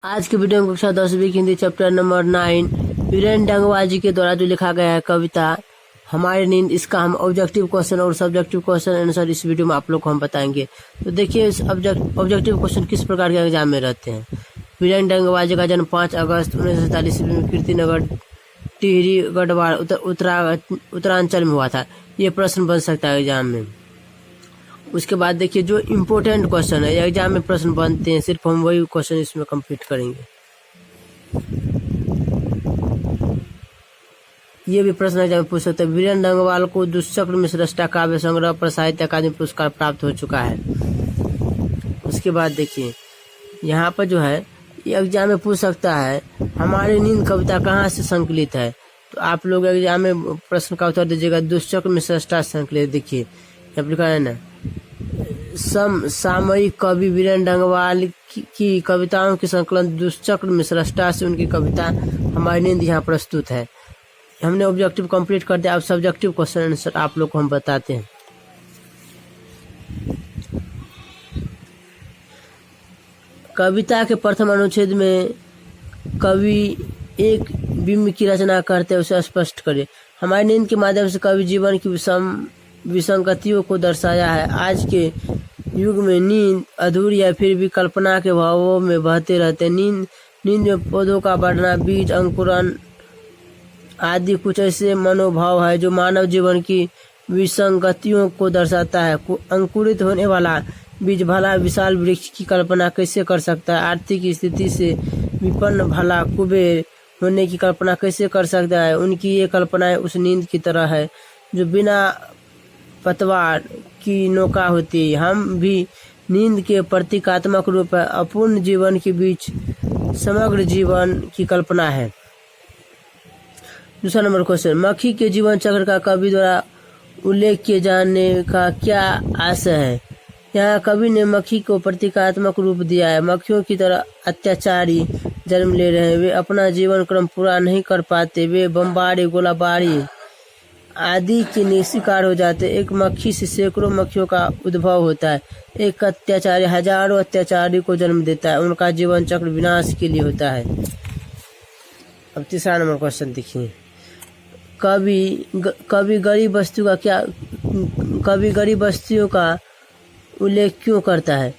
आज के वीडियो में कक्षा 10वीं की हिंदी चैप्टर नंबर 9 वीरेन डंगवा जी के द्वारा जो लिखा गया है कविता हमारी नींद, इसका हम ऑब्जेक्टिव क्वेश्चन और सब्जेक्टिव क्वेश्चन आंसर इस वीडियो में आप लोग को हम बताएंगे। तो देखिए इस ऑब्जेक्टिव क्वेश्चन किस प्रकार के एग्जाम में रहते हैं। वीरेन डंगवा जी का जन्म 5 अगस्त 1947 में कीर्तिनगर टिहरी गढ़वाल उत्तरांचल में हुआ था। ये प्रश्न बन सकता है एग्जाम में। उसके बाद देखिए जो इम्पोर्टेंट क्वेश्चन है एग्जाम में प्रश्न बनते हैं, सिर्फ हम वही क्वेश्चन इसमें कंप्लीट करेंगे। ये भी प्रश्न एग्जाम में पूछ सकते हैं। वीरेन डंगवाल को दुष्चक्र मिश्रष्टा काव्य संग्रह पर साहित्य अकादमी पुरस्कार प्राप्त हो चुका है। उसके बाद देखिए यहाँ पर जो है ये एग्जाम में पूछ सकता है हमारी नींद कविता कहाँ से संकलित है। तो आप लोग एग्जाम में प्रश्न का उत्तर दीजिएगा दुष्चक्र मिश्रष्टा संकलित। देखिए यहाँ लिखा है ना, सामयिक कवि वीरेन डंगवाल की कविताओं की संकलन दुष्चक्र मिश्रष्टा से उनकी कविता हमारी नींद यहाँ प्रस्तुत है। हमने ऑब्जेक्टिव कंप्लीट कर दिया। अब सब्जेक्टिव क्वेश्चन आंसर आप लोग को हम बताते हैं। कविता के प्रथम अनुच्छेद में कवि एक बिंब की रचना करते हैं, उसे स्पष्ट करिए। हमारी नींद के माध्यम से कवि जीवन की विसंगतियों को दर्शाया है। आज के युग में नींद अधूरी या फिर भी कल्पना के भावों में बहते रहते हैं। नींद में पौधों का बढ़ना, बीज अंकुरण आदि कुछ ऐसे मनोभाव है जो मानव जीवन की विसंगतियों को दर्शाता है। अंकुरित होने वाला बीज भला विशाल वृक्ष की कल्पना कैसे कर सकता है। आर्थिक स्थिति से विपन्न भला कुबेर होने की कल्पना कैसे कर सकता है। उनकी ये कल्पनाएं उस नींद की तरह है जो बिना पतवार की नौका होती है। हम भी नींद के प्रतीकात्मक रूप है। अपूर्ण जीवन के बीच समग्र जीवन की कल्पना है। दूसरा नंबर क्वेश्चन, मक्खी के जीवन चक्र का कवि द्वारा उल्लेख किए जाने का क्या आशय है। यहाँ कवि ने मक्खी को प्रतीकात्मक रूप दिया है। मक्खियों की तरह अत्याचारी जन्म ले रहे हैं। वे अपना जीवन क्रम पूरा नहीं कर पाते। वे बमबारी, गोलाबारी आदि के शिकार हो जाते। एक मक्खी से सैकड़ों मक्खियों का उद्भव होता है। एक अत्याचारी हजारों अत्याचारी को जन्म देता है। उनका जीवन चक्र विनाश के लिए होता है। अब तीसरा नंबर क्वेश्चन देखिए, कवि गरीब बस्तियों का उल्लेख क्यों करता है।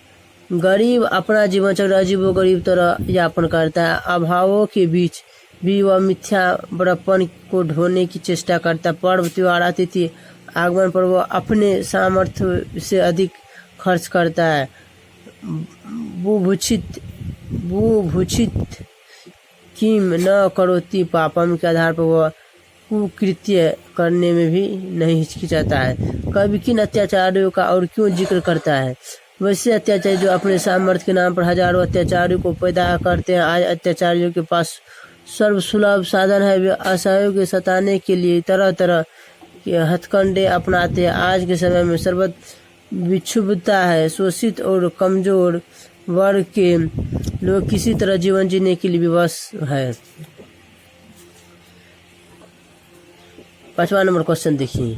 गरीब अपना जीवन चक्र अजीबो गरीब तरह यापन करता है। अभावों के बीच भी वह मिथ्या बड़प्पन को ढोने की चेष्टा करता है। पर्व त्योहार अतिथि आगमन पर वह अपने सामर्थ्य से अधिक खर्च करता है। बुभुक्षित किम न करोति पापम के आधार पर वह कुकृत्य करने में भी नहीं हिचकिचाता है। कवि किन अत्याचारियों का और क्यों जिक्र करता है। वैसे अत्याचारी जो अपने सामर्थ्य के नाम पर हजारों अत्याचारियों को पैदा करते हैं। आज अत्याचारियों के पास सर्वसुलभ साधन है। वे असहायों के सताने के लिए तरह तरह के हथकंडे अपनाते हैं। आज के समय में सर्वत्र विक्षुब्धता है। शोषित और कमजोर वर्ग के लोग किसी तरह जीवन जीने के लिए विवश है। पांचवा नंबर क्वेश्चन देखिए,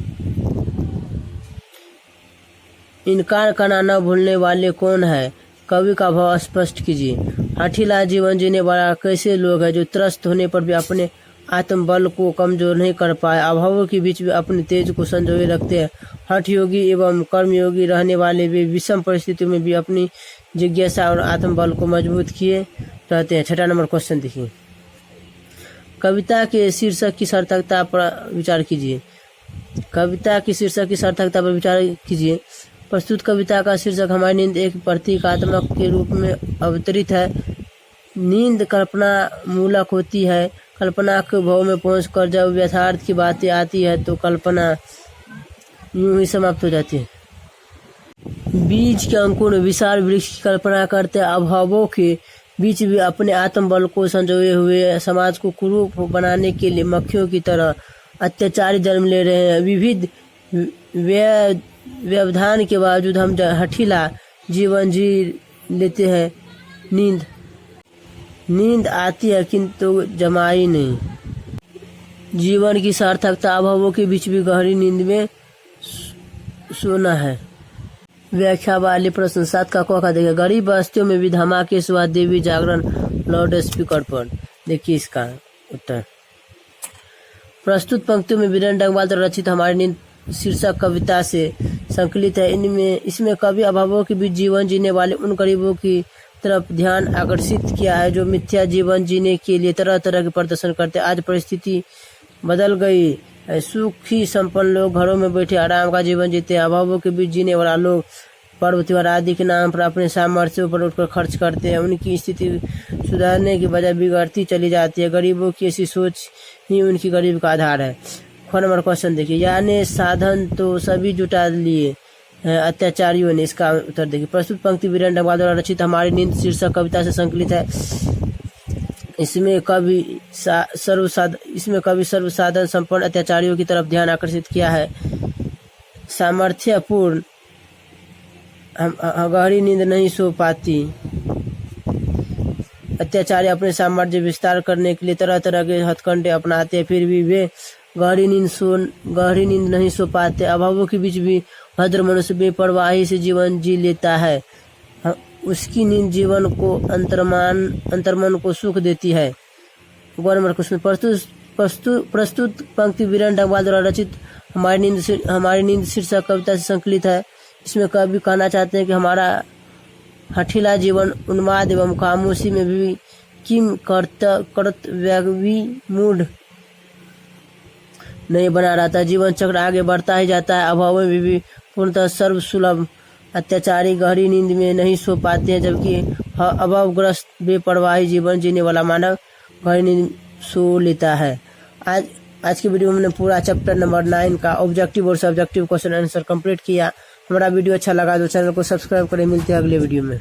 इनकार करना न भूलने वाले कौन है। कवि का भाव स्पष्ट कीजिए। हठीला जीवन जीने वाला कैसे लोग हैं जो त्रस्त होने पर भी अपने आत्मबल को कमजोर नहीं कर पाए। अभावों के बीच भी अपने तेज को संजोए रखते हैं। हठ योगी एवं कर्मयोगी रहने वाले वे विषम परिस्थितियों में भी अपनी जिज्ञासा और आत्मबल को मजबूत किए रहते हैं। छठा नंबर क्वेश्चन देखिए, कविता के शीर्षक की सार्थकता पर विचार कीजिए। कविता की शीर्षक की सार्थकता पर विचार कीजिए। प्रस्तुत कविता का शीर्षक हमारी नींद एक प्रतीकात्मक के रूप में अवतरित है। नींद कल्पना मूलक होती है। कल्पना के भाव में पहुंचकर जब यथार्थ की बातें आती है तो कल्पना यूं ही समाप्त हो जाती है। बीज के अंकुर विशाल वृक्ष की कल्पना करते अभावों के बीच भी अपने आत्मबल को संजोए हुए समाज को कुरूप बनाने के लिए मक्खियों की तरह अत्याचारी जन्म ले रहे हैं। विविध व्यवधान के बावजूद हम हठीला जीवन जी लेते हैं। नींद आती है किंतु जमाई नहीं। जीवन की सार्थकता अभावों के बीच भी गहरी नींद में सोना है। व्याख्या वाले प्रश्न 7 का क का देखिए। गरीब बस्तियों में भी धमाके सुबह देवी जागरण लाउड स्पीकर पर। देखिए इसका उत्तर। प्रस्तुत पंक्तियों में वीरेंद्र डंगवाल द्वारा रचित हमारी नींद शीर्षक कविता से संकलित है। इसमें कवि अभावों के बीच जीवन जीने वाले उन गरीबों की तरफ ध्यान आकर्षित किया है जो मिथ्या जीवन जीने के लिए तरह तरह के प्रदर्शन करते हैं। आज परिस्थिति बदल गई है, सुखी संपन्न लोग घरों में बैठे आराम का जीवन जीते हैं। अभावों के बीच जीने वाला लोग पर्व त्योहार आदि के नाम पर अपने सामर्थ्य पर उठकर खर्च करते हैं। उनकी स्थिति सुधारने की बजाय बिगड़ती चली जाती है। गरीबों की ऐसी सोच ही उनकी गरीब का आधार है। ख नंबर क्वेश्चन देखिए, यानी साधन तो सभी जुटा लिए अत्याचारियों ने। इसका उत्तर देखिए। प्रस्तुत पंक्ति वीरेंद्र डंगवाल द्वारा रचित हमारी नींद शीर्षक कविता से संकलित है। इसमें कवि सर्वसाधन संपन्न अत्याचारियों की तरफ ध्यान आकर्षित किया है। सामर्थ्यपूर्ण गहरी नींद नहीं सो पाती। अत्याचारी अपने सामर्थ्य विस्तार करने के लिए तरह तरह के हथकंडे अपनाते हैं, फिर भी वे गहरी नींद नहीं सो पाते। अभावों के बीच भी भद्र मनुष्य बेपरवाही से जीवन जी लेता है। उसकी नींद जीवन को अंतर्मन को सुख देती है। नंबर क्वेश्चन, प्रस्तुत पंक्ति वीरेंद्र डंगवाल द्वारा रचित हमारी नींद शीर्षक कविता से संकलित है। इसमें कवि कहना चाहते हैं कि हमारा हठीला जीवन उन्माद एवं खामोशी में भी किम कर्तव्यवी मूड नहीं बना रहता। जीवन चक्र आगे बढ़ता ही जाता है। अभाव में भी पूर्णतः सर्वसुलभ अत्याचारी गहरी नींद में नहीं सो पाते हैं, जबकि अभावग्रस्त बेपरवाही जीवन जीने वाला मानव गहरी नींद सो लेता है। आज की वीडियो में हमने पूरा चैप्टर नंबर 9 का ऑब्जेक्टिव और सब्जेक्टिव क्वेश्चन आंसर कंप्लीट किया। हमारा वीडियो अच्छा लगा तो चैनल को सब्सक्राइब करें। मिलते हैं अगले वीडियो में।